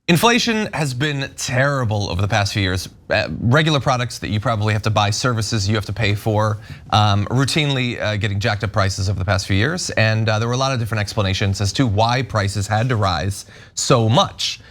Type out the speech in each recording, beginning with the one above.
Inflation has been terrible over the past few years. Regular products that you probably have to buy, services you have to pay for, routinely getting jacked up prices over the past few years. And there were a lot of different explanations as to why prices had to rise so much.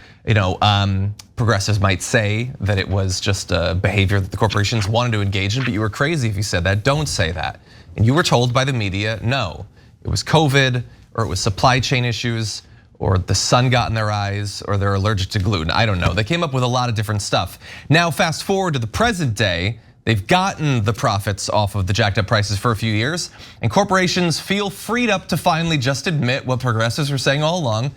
Progressives might say that it was just a behavior that the corporations wanted to engage in, but you were crazy if you said that. Don't say that. And you were told by the media, no, it was COVID or it was supply chain issues, or the sun got in their eyes, or they're allergic to gluten. I don't know. They came up with a lot of different stuff. Now, fast forward to the present day, they've gotten the profits off of the jacked up prices for a few years, and corporations feel freed up to finally just admit what progressives were saying all along.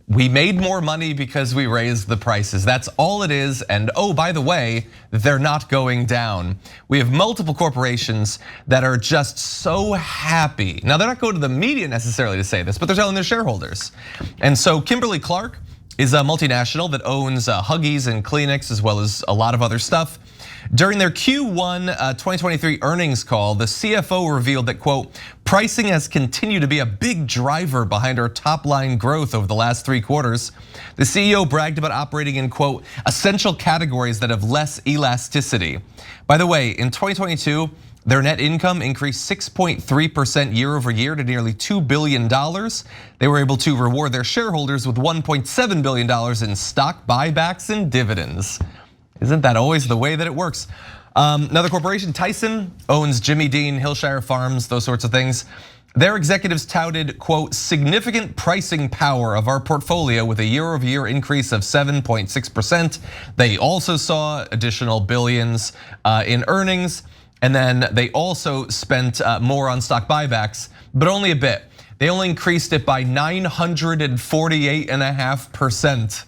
We made more money because we raised the prices. That's all it is. And oh, by the way, they're not going down. We have multiple corporations that are just so happy. Now, they're not going to the media necessarily to say this, but they're telling their shareholders. And so Kimberly-Clark is a multinational that owns Huggies and Kleenex, as well as a lot of other stuff. During their Q1 2023 earnings call, the CFO revealed that, quote, pricing has continued to be a big driver behind our top line growth over the last 3 quarters. The CEO bragged about operating in, quote, essential categories that have less elasticity. By the way, in 2022, their net income increased 6.3% year over year to nearly $2 billion. They were able to reward their shareholders with $1.7 billion in stock buybacks and dividends. Isn't that always the way that it works? Another corporation, Tyson, owns Jimmy Dean, Hillshire Farms, those sorts of things. Their executives touted, quote, significant pricing power of our portfolio with a year-over-year increase of 7.6%. They also saw additional billions in earnings, and then they also spent more on stock buybacks, but only a bit. They only increased it by 948.5%.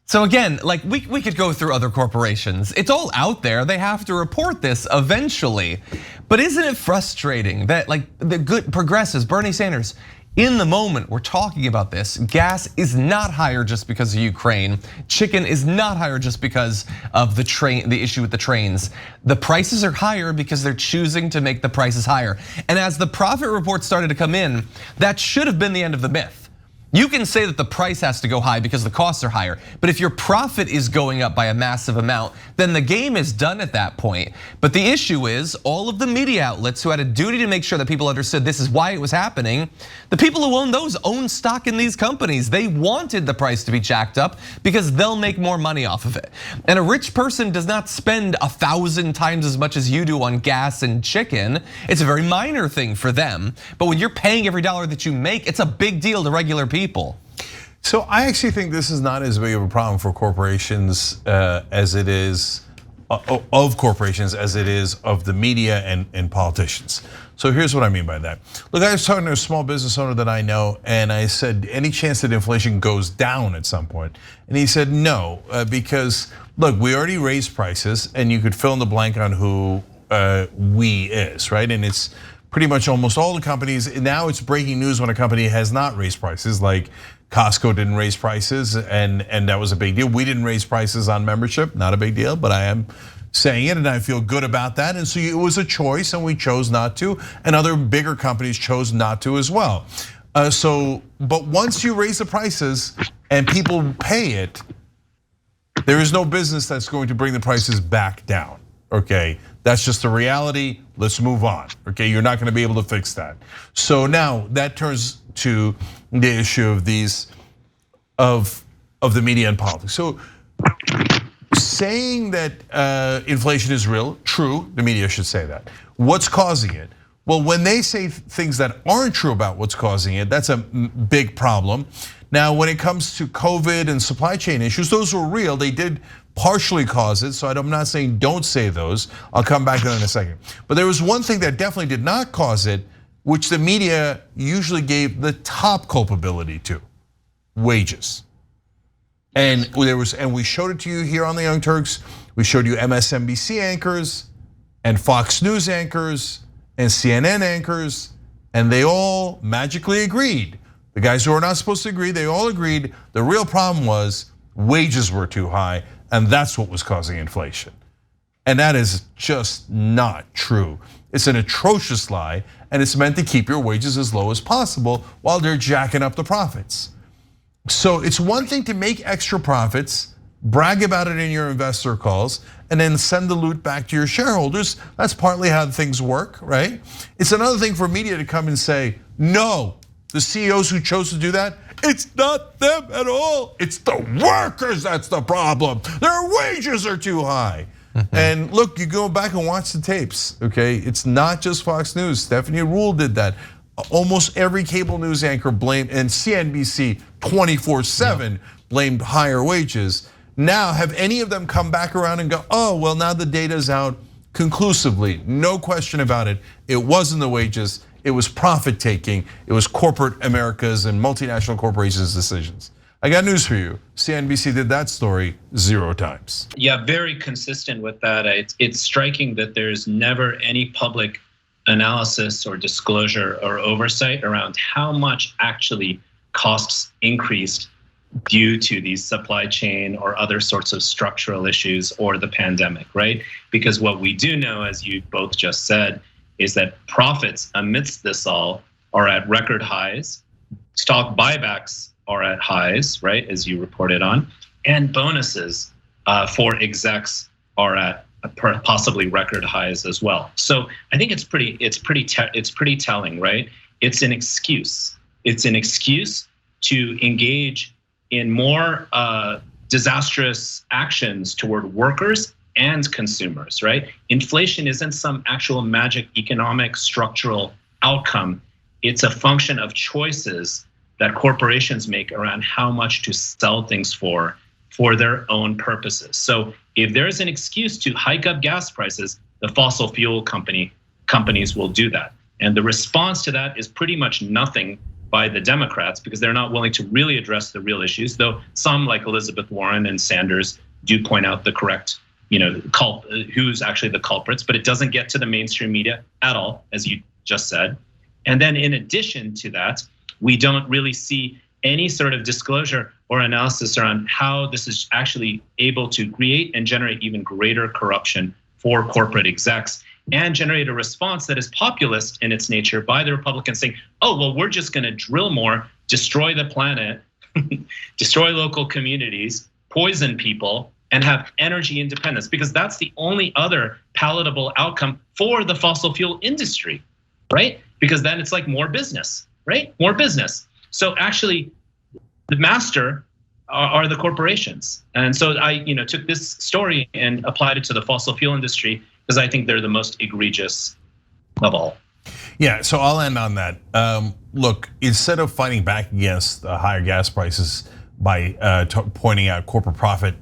So again, like we could go through other corporations. It's all out there. They have to report this eventually. But isn't it frustrating that like the good progressives, Bernie Sanders, in the moment we're talking about this, gas is not higher just because of Ukraine. Chicken is not higher just because of the issue with the trains. The prices are higher because they're choosing to make the prices higher. And as the profit reports started to come in, that should have been the end of the myth. You can say that the price has to go high because the costs are higher, but if your profit is going up by a massive amount, then the game is done at that point. But the issue is all of the media outlets who had a duty to make sure that people understood this is why it was happening, the people who own those own stock in these companies. They wanted the price to be jacked up because they'll make more money off of it. And a rich person does not spend 1,000 times as much as you do on gas and chicken. It's a very minor thing for them. But when you're paying every dollar that you make, it's a big deal to regular people. So I actually think this is not as big of a problem for corporations as it is of corporations as it is of the media and politicians. So here's what I mean by that. Look, I was talking to a small business owner that I know, and I said, any chance that inflation goes down at some point? And he said no, because look, we already raised prices, and you could fill in the blank on who we is, right? And it's pretty much almost all the companies. Now it's breaking news when a company has not raised prices, like Costco didn't raise prices, and that was a big deal. We didn't raise prices on membership, not a big deal, but I am saying it and I feel good about that. And so it was a choice and we chose not to, and other bigger companies chose not to as well. But once you raise the prices and people pay it, there is no business that's going to bring the prices back down, okay? That's just the reality. Let's move on. Okay, you're not going to be able to fix that. So now that turns to the issue of of the media and politics. So saying that inflation is real, true. The media should say that. What's causing it? Well, when they say things that aren't true about what's causing it, that's a big problem. Now, when it comes to COVID and supply chain issues, those were real. They did partially cause it, so I'm not saying don't say those. I'll come back to that in a second. But there was one thing that definitely did not cause it, which the media usually gave the top culpability to: wages. And we showed it to you here on the Young Turks. We showed you MSNBC anchors and Fox News anchors and CNN anchors, and they all magically agreed. The guys who are not supposed to agree, they all agreed the real problem was wages were too high, and that's what was causing inflation. And that is just not true. It's an atrocious lie, and it's meant to keep your wages as low as possible while they're jacking up the profits. So it's one thing to make extra profits, brag about it in your investor calls, and then send the loot back to your shareholders. That's partly how things work, right? It's another thing for media to come and say, no, the CEOs who chose to do that, it's not them at all. It's the workers that's the problem. Their wages are too high. And look, you go back and watch the tapes, okay? It's not just Fox News. Stephanie Rule did that. Almost every cable news anchor blamed, and CNBC 24/7 blamed higher wages. Now, have any of them come back around and go, oh, well, now the data's out conclusively, no question about it. It wasn't the wages, it was profit taking. It was corporate America's and multinational corporations' decisions. I got news for you. CNBC did that story 0 times. Yeah, very consistent with that. It's striking that there's never any public analysis or disclosure or oversight around how much actually costs increased due to these supply chain or other sorts of structural issues or the pandemic, right? Because what we do know, as you both just said, is that profits amidst this all are at record highs. Stock buybacks are at highs, right, as you reported on, and bonuses for execs are at possibly record highs as well. So I think it's pretty telling, right? It's an excuse. It's an excuse to engage in more disastrous actions toward workers and consumers, right? Inflation isn't some actual magic economic structural outcome. It's a function of choices that corporations make around how much to sell things for their own purposes. So if there is an excuse to hike up gas prices, the fossil fuel companies will do that. And the response to that is pretty much nothing by the Democrats, because they're not willing to really address the real issues, though some like Elizabeth Warren and Sanders do point out the correct, who's actually the culprits, but it doesn't get to the mainstream media at all, as you just said. And then in addition to that, we don't really see any sort of disclosure or analysis around how this is actually able to create and generate even greater corruption for corporate execs and generate a response that is populist in its nature by the Republicans saying, oh, well, we're just gonna drill more, destroy the planet, destroy local communities, poison people, and have energy independence, because that's the only other palatable outcome for the fossil fuel industry, right? Because then it's like more business, right? More business. So actually, the master are the corporations. And so I took this story and applied it to the fossil fuel industry because I think they're the most egregious of all. Yeah, so I'll end on that. Look, instead of fighting back against higher gas prices by pointing out corporate profit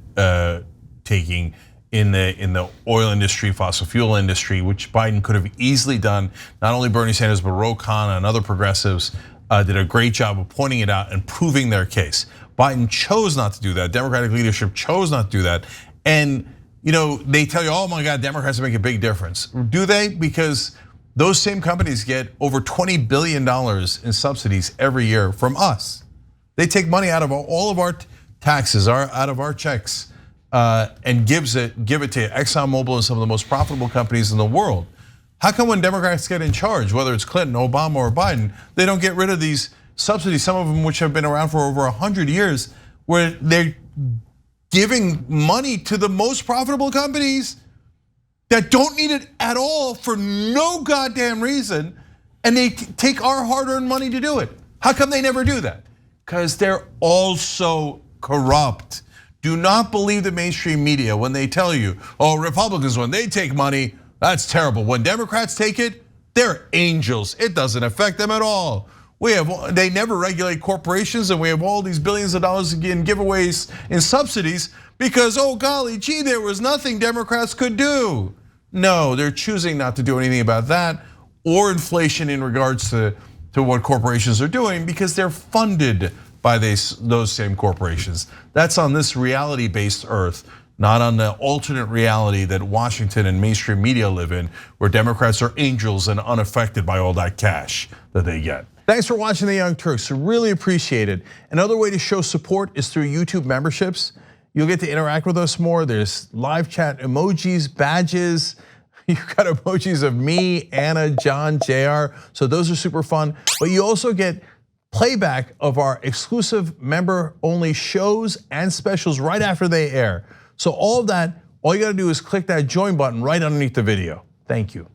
taking in the oil industry, fossil fuel industry, which Biden could have easily done, not only Bernie Sanders, but Ro Khanna and other progressives did a great job of pointing it out and proving their case. Biden chose not to do that. Democratic leadership chose not to do that. And they tell you, oh my God, Democrats make a big difference. Do they? Because those same companies get over $20 billion in subsidies every year from us. They take money out of all of our taxes, out of our checks, and give it to ExxonMobil and some of the most profitable companies in the world. How come when Democrats get in charge, whether it's Clinton, Obama, or Biden, they don't get rid of these subsidies, some of them which have been around for over 100 years, where they're giving money to the most profitable companies that don't need it at all for no goddamn reason, and they take our hard-earned money to do it? How come they never do that? Because they're also corrupt. Do not believe the mainstream media when they tell you, oh, Republicans, when they take money, that's terrible. When Democrats take it, they're angels. It doesn't affect them at all. They never regulate corporations, and we have all these billions of dollars in giveaways in subsidies because, oh golly gee, there was nothing Democrats could do. No, they're choosing not to do anything about that or inflation in regards to what corporations are doing because they're funded by those same corporations. That's on this reality-based earth, not on the alternate reality that Washington and mainstream media live in, where Democrats are angels and unaffected by all that cash that they get. Thanks for watching The Young Turks, really appreciate it. Another way to show support is through YouTube memberships. You'll get to interact with us more. There's live chat emojis, badges. You've got emojis of me, Anna, John, JR. So those are super fun. But you also get playback of our exclusive member-only shows and specials right after they air. So all of that, all you gotta do is click that join button right underneath the video. Thank you.